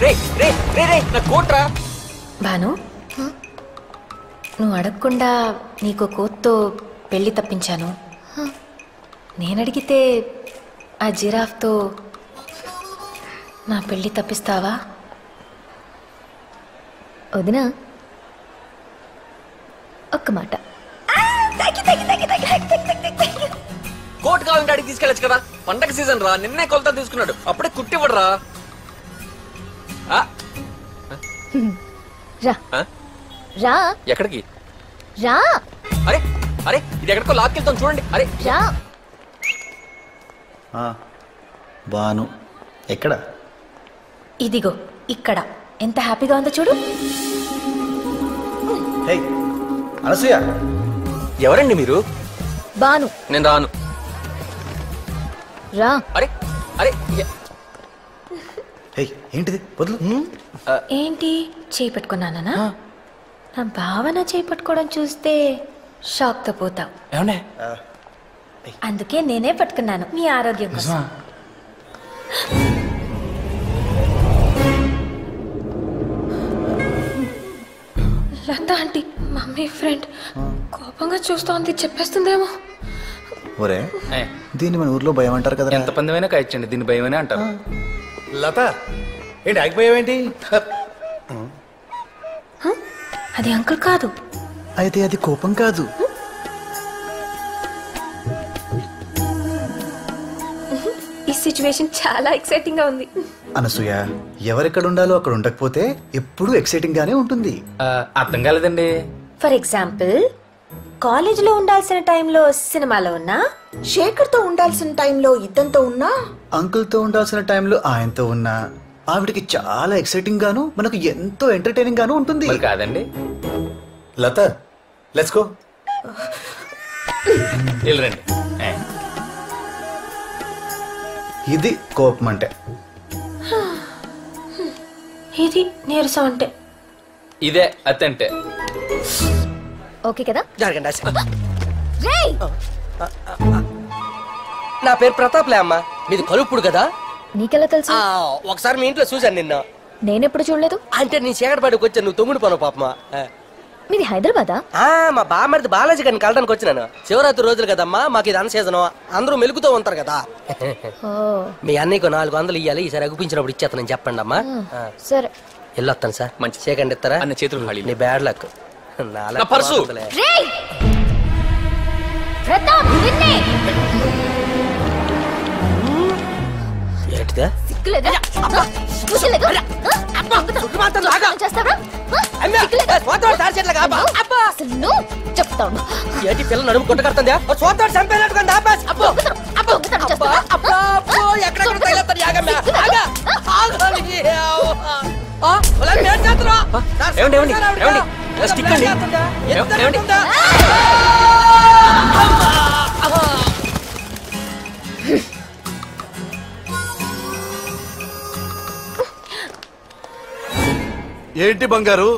నా కోట్రా. భాను, నువ్వు అడగకుండా నీకు కోత్తో పెళ్లి తప్పించాను. నేనడిగితే ఆ జిరాఫ్తో నా పెళ్లి తప్పిస్తావా? వదినా ఒక్క మాట. కోట్ కావాలంటే అడిగి తీసుకెళ్ళచ్చు కదా. పండగ సీజన్ రా, నిన్నే కొలత తీసుకున్నాడు, అప్పుడే కుట్టివ్వడరా. రా రా ఎక్కడికి రా. అరే అరే ఇది ఎక్కడికో లాక్కెళ్తాం చూడండి. అరే రా. బాను ఎక్కడ? ఇదిగో ఇక్కడ. ఎంత హ్యాపీగా ఉందో చూడు. హే అనసూయ, ఎవరండి మీరు? బాను నేను రాను. రా. అరే అరే హే ఏంటిది వదులు. ఏంటి చేయి పట్టుకున్నానా? నా భావన చేయి పట్టుకోవడం చూస్తే షాక్తో పోతావు. ఏమండే? అందుకే నేనే పట్టుకున్నాను మీ ఆరోగ్యం కోసం. లత ఆంటీ మమ్మీ ఫ్రెండ్ కోపంగా చూస్తోంది, చెప్పేస్తుందేమో. ఒరే దీన్ని మన ఊర్లో భయం అంటారు కదా. ఎంత పందమైనా కాయచ్చండి, దీన్ని భయమనే అంటారు. లత ఏంటి ఆగిపోయావేంటి? అది అంకుల్ కాదు. అయితే అది కోపం కాదు. ఈ సిచ్యువేషన్ చాలా ఎక్సైటింగ్ గా ఉంది. అనసూయ, ఎవరెక్కడ ఉండాలో అక్కడ ఉండకపోతే ఎప్పుడూ ఎక్సైటింగ్ గానే ఉంటుంది. అర్థం కాలేదండి. ఫర్ ఎగ్జాంపుల్, కాలేజీలో ఉండాల్సిన టైంలో సినిమాలో ఉన్నా, శేఖర్ తో ఉండాల్సిన టైంలో ఇద్దంతో ఉన్నా, అంకుల్ తో ఉండాల్సిన టైంలో ఆయనతో ఉన్నా ఆవిడకి చాలా ఎక్సైటింగ్ గాను మనకు ఎంతో ఎంటర్టైనింగ్ గాను ఉంటుంది. మరి కాదండి. లత లెట్స్ గో. వెళ్ళరండి. ఇది కోపం అంటే. ఇది నీరసం అంటే. ఇదే అత్తంటే. ఓకే కదా? జరగండి. రేయ్, నా పేరు ప్రతాప్లే అమ్మా. మీది కలుపుడు కదా? నీకెలా తెలుసు? ఒకసారి మీ ఇంట్లో చూశాను నిన్న. నేనెప్పుడు చూడలేదు. అంటే నీ చీకటిపాటికి వచ్చాను, నువ్వు తొమ్మిడి పోను పాపమా. మీది హైదరాబాదా? మా బామ్మడిది బాలాజీ గారిని కలడానికి వచ్చినాను. శివరాత్రి రోజులు కదమ్మా, మాకు ఇది అన్న సీజను, అందరూ మెలుగుతూ ఉంటారు కదా. మీ అన్నయ్యకు 400 ఇయ్యాలి, ఈసారి అగుపించినప్పుడు ఇచ్చేస్తానని చెప్పండి అమ్మా. సరే వెళ్ళొస్తాను సార్. మంచి సేకండి ఇస్తారా? అన్న చేతులు ఖాళీ. నీ బ్యాడ్ లక్. నా పర్సు. రేయ్, ప్రతాప్ నిన్నే. ఏంటిదా? సిగ్గులేదా? చూసలేదా? చేస్తావా? అసలు నువ్వు చెప్తావు. ఏంటి పిల్లలు నడుము కొట్ట కడుతుందా? సోతాడు చంపేనట్టుగా ఏంటి బంగారు?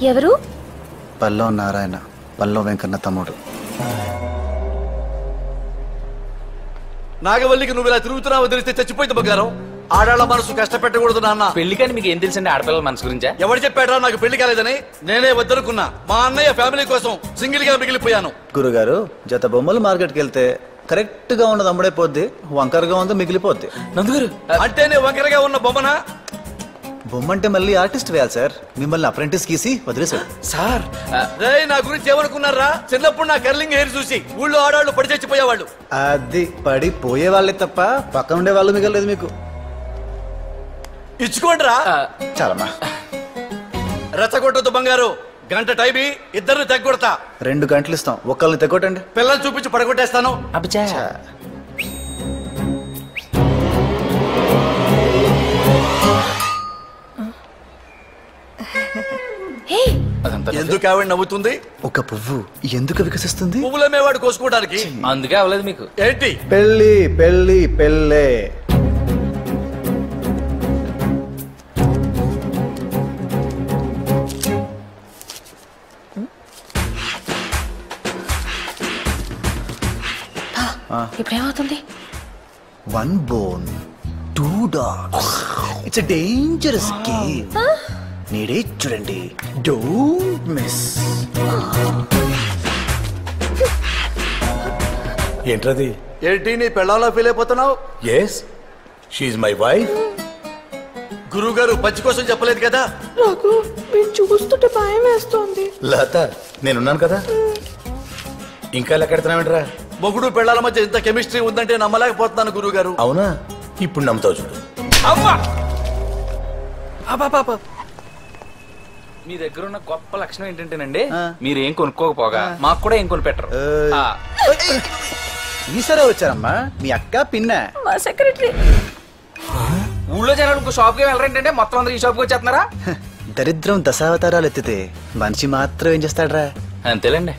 ఎవరు? పల్లవ నారాయణ, పల్లవ వెంకన్న తమ్ముడు. నాగవల్లికి నువ్వు ఇలా తిరుగుతున్నావు తెలిస్తే చచ్చిపోయింది బంగారం. ఆడాళ్ళ మనసు కష్టపెట్టకూడదు నాన్న. పెళ్లికని మీకు ఏం తెలుసండి ఆడపిల్లల మనసు గురించా? ఎవరు చెప్పాడా నాకు పెళ్లి కాలేదని? నేనే వద్దనుకున్నా. మా అన్నయ్య ఫ్యామిలీ కోసం సింగిల్ గా మిగిలిపోయాను. గురుగారు, జత బొమ్మలు మార్కెట్కి వెళ్తే కరెక్ట్ గా ఉన్నది అమ్ముడైపోద్ది, వంకరగా ఉంది మిగిలిపోద్ది. నందుగారు అంటే నేను వంకరగా ఉన్న బొమ్మనా? బొమ్మ అంటే మళ్ళీ ఆర్టిస్ట్ వేయాలి సార్. మిమ్మల్ని అప్రెంటిస్ గీసి వదిలేశాడు సార్. నా గురించి ఏమనుకున్నారా? చిన్నప్పుడు నా కర్లింగ్ హెయిర్ చూసి ఊళ్ళో ఆడవాళ్ళు పడి చచ్చిపోయేవాళ్ళు. అది పడి పోయే వాళ్ళే తప్ప పక్కన ఉండే వాళ్ళు మిగలలేదు మీకు. ఇచ్చుకోండిరా. చాలమ్మా. రెచ్చగొట్టదు బంగారు. గంట టైమి ఇద్దరిని తెగొడతా. 2 గంటలు ఇస్తాం, ఒక్కళ్ళని తెగొట్టండి. పిల్లలు చూపించి పడగొట్టేస్తాను. అబ్బా ఎందుకు ఆవిడ నవ్వుతుంది? ఒక పువ్వు ఎందుకు వికసిస్తుంది? పువ్వులమేవాడు కోసుకోవడానికి. అందుకే అవ్వలేదు మీకు. ఏంటి? పెళ్ళి పెళ్ళి పెళ్ళే. ఇప్పుడేమవుతుంది? 1 bone 2 dogs. It's dangerous game. నీడే చూడండి, డోంట్ మిస్. ఏంట్రది? ఏంటి నీ పెళ్ళాలో ఫీల్ అయిపోతున్నావు? Yes, she my wife. గురువు గారు పచ్చి కోసం చెప్పలేదు కదా. నాకు మీరు చూస్తుంటే భయం వేస్తోంది. లత, నేనున్నాను కదా. ఇంకా లెక్కెడుతున్నావేంట్రా? మొగుడు పెళ్ళాల మధ్య ఇంత కెమిస్ట్రీ ఉందంటే నమ్మలేకపోతున్నాను గురువు గారు. అవునా? ఇప్పుడు నమ్ముతావు చూడు. అమ్మా! అబ్బా! మీ దగ్గర ఉన్న గొప్ప లక్షణం ఏంటంటేనండి, మీరు ఏం కొనుక్కోకపోగా మాకు కూడా ఏం కొనిపెట్టరు. ఈసారి వచ్చారమ్మా మీ అక్క పిన్న. మా సెక్రటరీ. ఊళ్ళో జనాలు ఇంకో షాప్కి వెళ్ళరేంటంటే మొత్తం అందరూ ఈ షాప్కి వచ్చేస్తున్నారా? దరిద్రం దశావతారాలు ఎత్తితే మనిషి మాత్రం ఏం చేస్తాడ్రా? అంతేలేండి.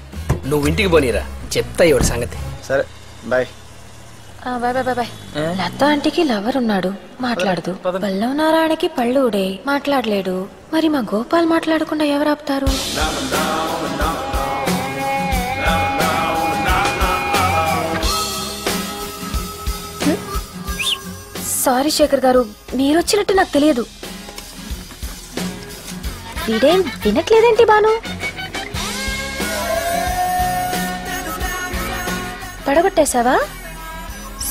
నువ్వు ఇంటికి పోనీరా, చెప్తా ఇవాడు సంగతి. సరే bye. Bye bye bye. Latha ఆంటీకి లవర్ ఉన్నాడు, మాట్లాడదు. పల్లవ నారాయణకి పళ్ళు ఊడే, మాట్లాడలేడు. మరి మా గోపాల్ మాట్లాడకుండా ఎవరు ఆపుతారు? సారీ శేఖర్ గారు, మీరొచ్చినట్టు నాకు తెలియదు. వీడేం వినట్లేదేంటి బాను? పడగొట్టేశావా?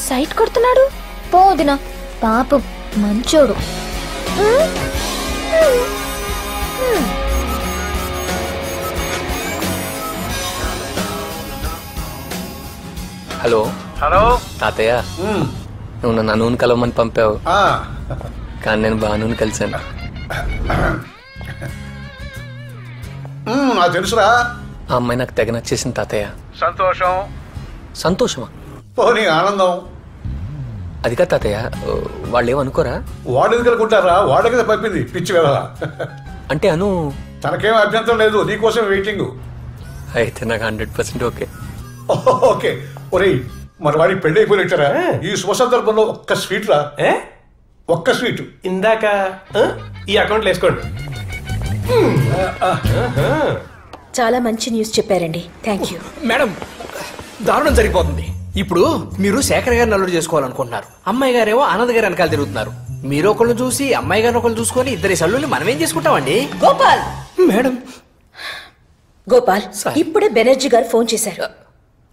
సైట్ కొడుతున్నాడు. పోదినా పాపం మంచోడు. హలో తాతయ్య, నువ్వు నన్ను అనూని కలవమని పంపావు, కానీ నేను బానుని కలిశాను. నాకు తెలుసురా. ఆ అమ్మాయి నాకు తెగ నచ్చేసింది తాతయ్య. సంతోషం. సంతోషమా? పోనీ ఆనందం. అది కాదు తాతయ్య, వాళ్ళు ఏమనుకోరా? వాడు ఎందుకు అనుకుంటారా? వాడే కదా పంపింది పిచ్చి వెళ్ళా. అంటే అను తనకేం అభ్యంతరం లేదు, నీకోసం వెయిటింగ్. అయితే నాకు 100% ఓకే. ఓకే. ఒరే, మన వాడికి పెళ్లి అయిపోయినట్టారా? ఈ శుభ సందర్భంలో ఒక్క స్వీట్ రా. ఒక్క స్వీట్ ఇందాక ఈ అకౌంట్లో వేసుకోండి. చాలా మంచి న్యూస్ చెప్పారండి, థ్యాంక్ యూ. మేడం, దారుణం జరిగిపోతుంది. ఇప్పుడు మీరు శేఖర్ గారిని అల్లుడు చేసుకోవాలనుకుంటున్నారు, అమ్మాయి గారేమో ఆనంద్ గారి వెనకాల తిరుగుతున్నారు. మీరు ఒకళ్ళు చూసి అమ్మాయి గారిని ఒకళ్ళు చూసుకొని ఇద్దరి సల్లుల్ని మనం ఏం చేసుకుంటామండి? గోపాల్. మేడం. గోపాల్, ఇప్పుడే బెనర్జీ గారు ఫోన్ చేశారు.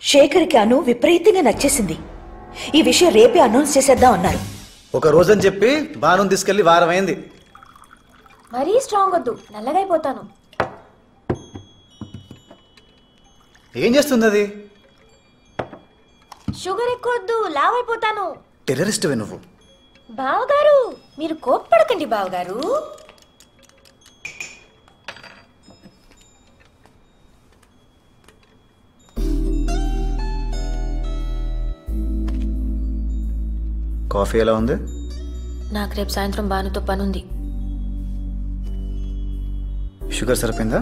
శేఖర్కి అను విపరీతంగా నచ్చేసింది. ఈ విషయం రేపే అనౌన్స్ చేసేద్దాం అన్నారు. ఒక రోజని చెప్పి బాను తీసుకెళ్లి వారం అయింది. మరీ స్ట్రాంగ్ వద్దు, నల్లగైపోతాను. ఏం చేస్తుంది అది? షుగర్ ఎక్కువ వద్దు, లావ్ అయిపోతాను. టెర్రరిస్ట్వే నువ్వు. బావగారు, మీరు కోప్పడకండి బావగారు. కాఫీ ఎలా ఉంది? నాకు రేపు సాయంత్రం బానుతో పనుంది. షుగర్ సరిపోయిందా?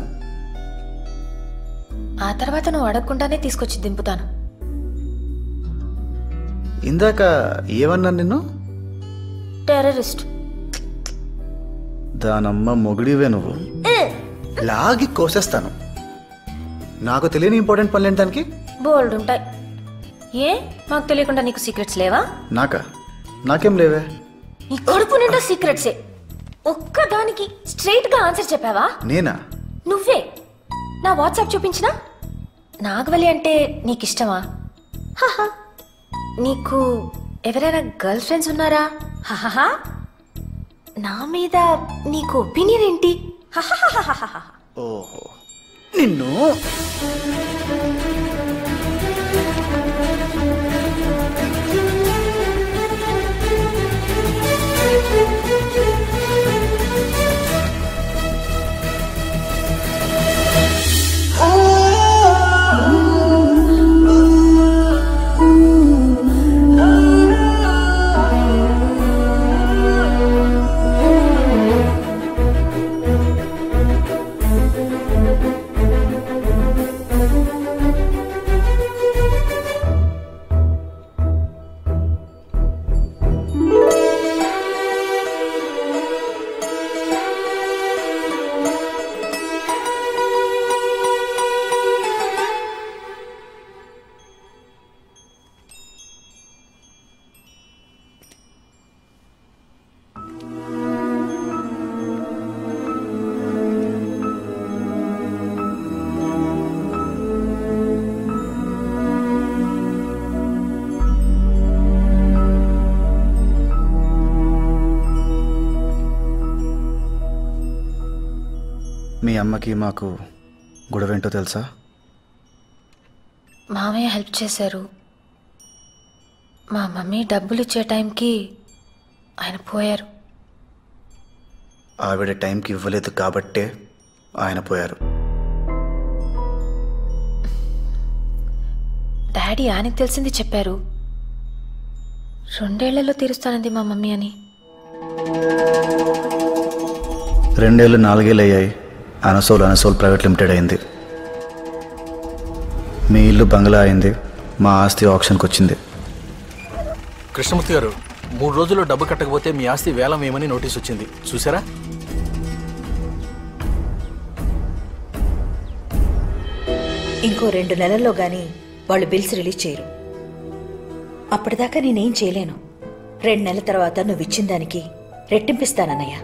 ఆ తర్వాత నువ్వు అడగకుండానే తీసుకొచ్చి దింపుతాను. ఇందాక ఏమన్నా నిన్ను? టెర్రరిస్ట్. దానమ్మ మొగుడివే నువ్వు. లాగి కోసేస్తాను. నాకు తెలియని ఇంపార్టెంట్ పనులు ఏంటానికి? బోల్డ్ ఉంటాయి. ఏ మాకు తెలియకుండా నీకు సీక్రెట్స్ లేవా? నాకేం లేవే. నీ కడుపు నిండా సీక్రెట్సే. ఒక్కదానికి స్ట్రైట్ గా ఆన్సర్ చెప్పావా? నేనా? నువ్వే. నా వాట్సాప్ చూపించినా? నాగవల్లి అంటే నీకు ఇష్టమా? నీకు ఎవరైనా గర్ల్ ఫ్రెండ్స్ ఉన్నారా? హహహా. నా మీద నీకు ఒపీనియన్ ఏంటి? ఓహో, నిన్ను. మీ అమ్మకి మాకు గొడవ ఏంటో తెలుసా? మామయ్య హెల్ప్ చేశారు. మా మమ్మీ డబ్బులు ఇచ్చే టైంకి ఆయన పోయారు. ఆవిడ టైంకి ఇవ్వలేదు కాబట్టే ఆయన పోయారు. డాడీ ఆయనకు తెలిసింది చెప్పారు. 2 ఏళ్లలో తీరుస్తానంది మా మమ్మీ అని. 2 ఏళ్ళు 4 ఏళ్ళు అయ్యాయి. అనసోల్ ప్రైవేట్ లిమిటెడ్ అయింది. మీ ఇల్లు బంగ్లా అయింది. మా ఆస్తి ఆప్షన్కి వచ్చింది. కృష్ణమూర్తి గారు 3 రోజుల్లో డబ్బు కట్టకపోతే మీ ఆస్తి వేలం వేయమని నోటీస్ వచ్చింది, చూసారా? ఇంకో 2 నెలల్లో గాని వాళ్ళు బిల్స్ రిలీజ్ చేయరు. అప్పటిదాకా నేనేం చేయలేను. 2 నెలల తర్వాత నువ్వు ఇచ్చిన దానికి రెట్టింపిస్తానన్నయ్య.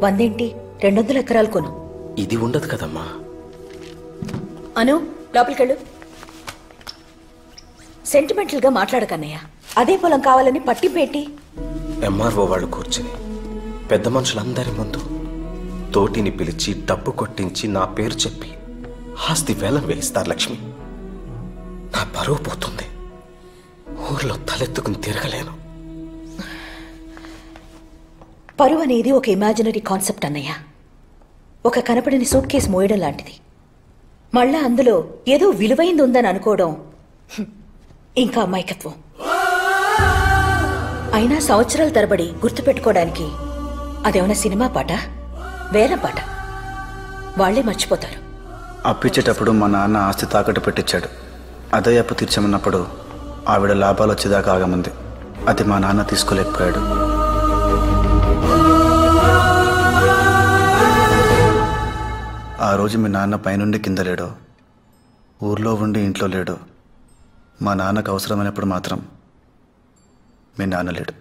100 ఏంటి 200 ఎకరాలు కొను. ఇది ఉండదు కదమ్మా. అను లోపలికెళ్ళు. సెంటిమెంటల్ గా మాట్లాడకన్నయ్య. అదే పొలం కావాలని పట్టింపేటి. ఎంఆర్ఓ వాళ్ళు కూర్చుని పెద్ద మనుషులందరి ముందు తోటిని పిలిచి డబ్బు కొట్టించి నా పేరు చెప్పి ఆస్తి వేలం వేయిస్తారు లక్ష్మి. నా పరువు పోతుంది. ఊర్లో తలెత్తుకుని తిరగలేను. పరువు అనేది ఒక ఇమాజినరీ కాన్సెప్ట్ అన్నయ్య. ఒక కనపడని సూట్ కేసు మోయడం లాంటిది. మళ్ళా అందులో ఏదో విలువైంది ఉందని అనుకోవడం ఇంకా అమాయకత్వం. అయినా సంవత్సరాల తరబడి గుర్తుపెట్టుకోవడానికి అదేమన్నా సినిమా పాట, వేలం పాట? వాళ్లే మర్చిపోతారు. అప్పిచ్చేటప్పుడు మా నాన్న ఆస్తి తాకట్టు పెట్టించాడు. అదే అప్పు తీర్చమన్నప్పుడు ఆవిడ లాభాలు వచ్చేదాకా ఆగమంది. అది మా నాన్న తీసుకోలేకపోయాడు. ఆ రోజు మీ నాన్న పైనుండి కింద లేడో, ఊర్లో ఉండి ఇంట్లో లేడో, మా నాన్నకు అవసరమైనప్పుడు మాత్రం మీ నాన్న లేడు.